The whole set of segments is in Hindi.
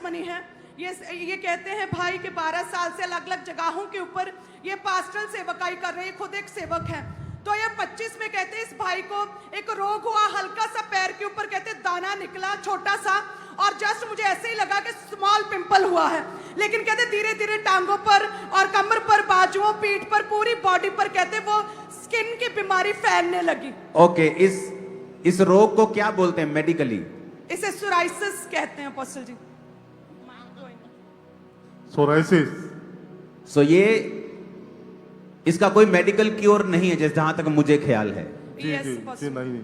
मनी है। ये कहते हैं भाई कि 12 साल से अलग अलग जगहों के ऊपर ये पास्टल सेवकाई कर रहे हैं, खुद एक सेवक है। तो ये 25 में कहते हैं इस भाई को एक रोग हुआ, हल्का सा पैर के ऊपर कहते दाना निकला छोटा सा, और जस्ट मुझे ऐसे ही लगा कि स्मॉल पिंपल हुआ है, लेकिन कहते धीरे धीरे टांगों पर और कमर पर, बाजुओं, पीठ पर, पूरी बॉडी पर कहते वो स्किन की बीमारी फैलने लगी। ओके, इस रोग को क्या बोलते हैं मेडिकली? इसे सोराइसिस कहते हैं अपोस्टल जी। सोराइसिस। सो ये इसका कोई मेडिकल क्योर नहीं है, जहां तक मुझे ख्याल है। Yes, जी अपोस्टल। नहीं।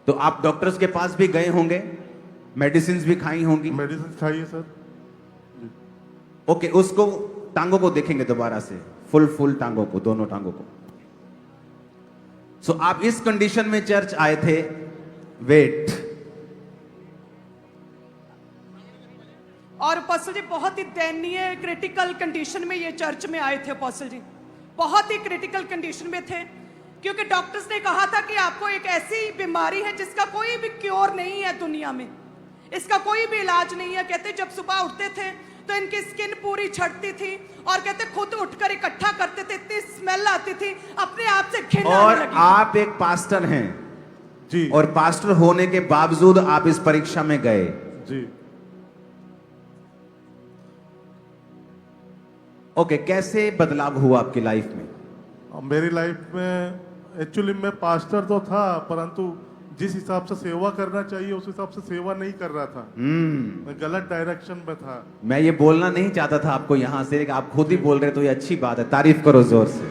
तो आप डॉक्टर्स के पास भी गए होंगे, मेडिसिन भी खाई होंगी। मेडिसिन खाइए सर। ओके, उसको टांगों को देखेंगे दोबारा से, फुल टांगों को, दोनों टांगों को। सो आप इस कंडीशन में चर्च आए थे। वेट, और अपोस्टल जी बहुत ही दयनीय क्रिटिकल कंडीशन में ये चर्च में आए थे अपोस्टल जी, बहुत ही क्रिटिकल कंडीशन में थे, क्योंकि डॉक्टर्स ने कहा था कि आपको एक ऐसी बीमारी है जिसका कोई भी क्योर नहीं है दुनिया में, इसका कोई भी इलाज नहीं है। कहते जब सुबह उठते थे तो इनकी स्किन पूरी छटती थी, और कहते खुद उठकर इकट्ठा करते थे, इतनी स्मेल आती थी, अपने आप से घिन आने और लगी। आप एक पास्टर हैं जी। और पास्टर होने के बावजूद आप इस परीक्षा में गए। जी। ओके, कैसे बदलाव हुआ आपकी लाइफ में? मेरी लाइफ में एक्चुअली मैं पास्टर तो था, परंतु जिस हिसाब से सेवा करना चाहिए उस हिसाब से सेवा नहीं कर रहा था। मैं गलत डायरेक्शन में था। मैं ये बोलना नहीं चाहता था आपको यहां से, लेकिन आप खुद ही बोल रहे तो ये अच्छी बात है, तारीफ करो जोर से।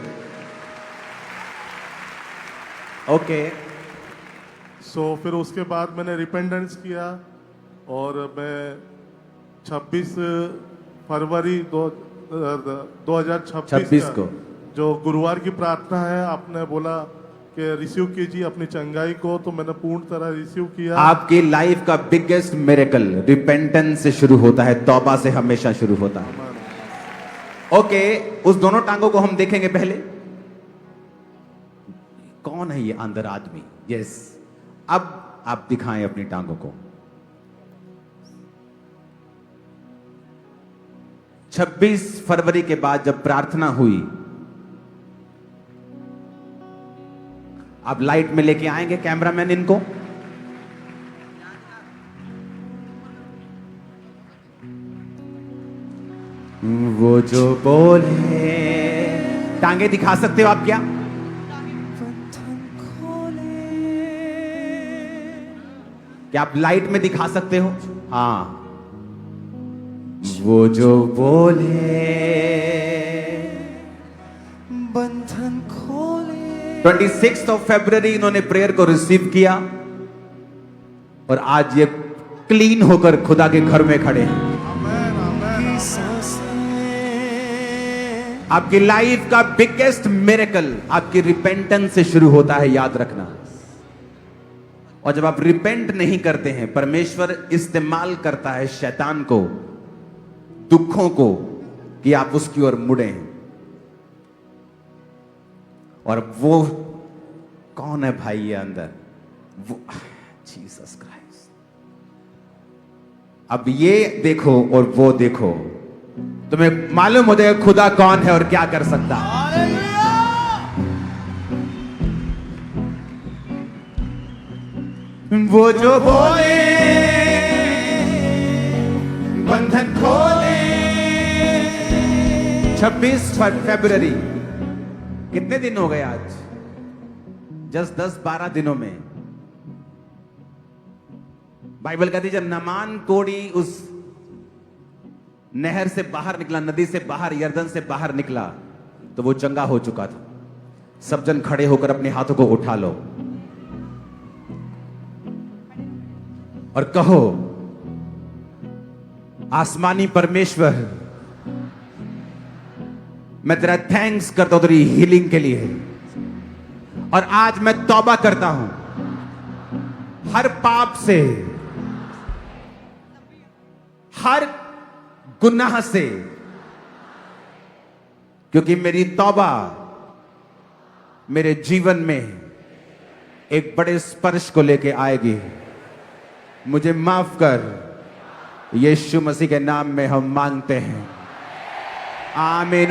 ओके, सो फिर उसके बाद मैंने रिपेंडेंस किया, और मैं 26 फरवरी 2026 को जो गुरुवार की प्रार्थना है, आपने बोला कि रिसीव कीजिए अपनी चंगाई को, तो मैंने पूर्ण तरह रिसीव किया। आपकी लाइफ का बिगेस्ट मिरेकल रिपेंटेंस से शुरू होता है, तौबा से हमेशा शुरू होता है। ओके, उस दोनों टांगों को हम देखेंगे पहले। कौन है ये अंदर आदमी? यस, अब आप दिखाएं अपनी टांगों को। 26 फरवरी के बाद जब प्रार्थना हुई, आप लाइट में लेके आएंगे कैमरामैन इनको। वो जो बोले, टांगे दिखा सकते हो आप क्या? क्या आप लाइट में दिखा सकते हो? हाँ, वो जो बोले बंधन खोले। 26 फरवरी इन्होंने प्रेयर को रिसीव किया, और आज ये क्लीन होकर खुदा के घर में खड़े हैं। आपकी लाइफ का बिगेस्ट मिरेकल आपकी रिपेंटेंस से शुरू होता है, याद रखना। और जब आप रिपेंट नहीं करते हैं, परमेश्वर इस्तेमाल करता है शैतान को, दुखों को, कि आप उसकी ओर मुड़े। और वो कौन है भाई ये अंदर? वो जीसस क्राइस्ट। अब ये देखो और वो देखो, तुम्हें मालूम हो जाएगा खुदा कौन है और क्या कर सकता है। वो जो बोले बंधन खोले। 26 फरवरी, कितने दिन हो गए आज? जस्ट 10-12 दिनों में। बाइबल कहती जब नामान कोड़ी उस नहर से बाहर निकला, नदी से बाहर, यर्दन से बाहर निकला, तो वो चंगा हो चुका था। सब जन खड़े होकर अपने हाथों को उठा लो और कहो, आसमानी परमेश्वर, मैं तेरा थैंक्स करता हूं तेरी हीलिंग के लिए, और आज मैं तौबा करता हूं हर पाप से, हर गुनाह से, क्योंकि मेरी तौबा मेरे जीवन में एक बड़े स्पर्श को लेके आएगी। मुझे माफ कर, यीशु मसीह के नाम में हम मांगते हैं, आमीन।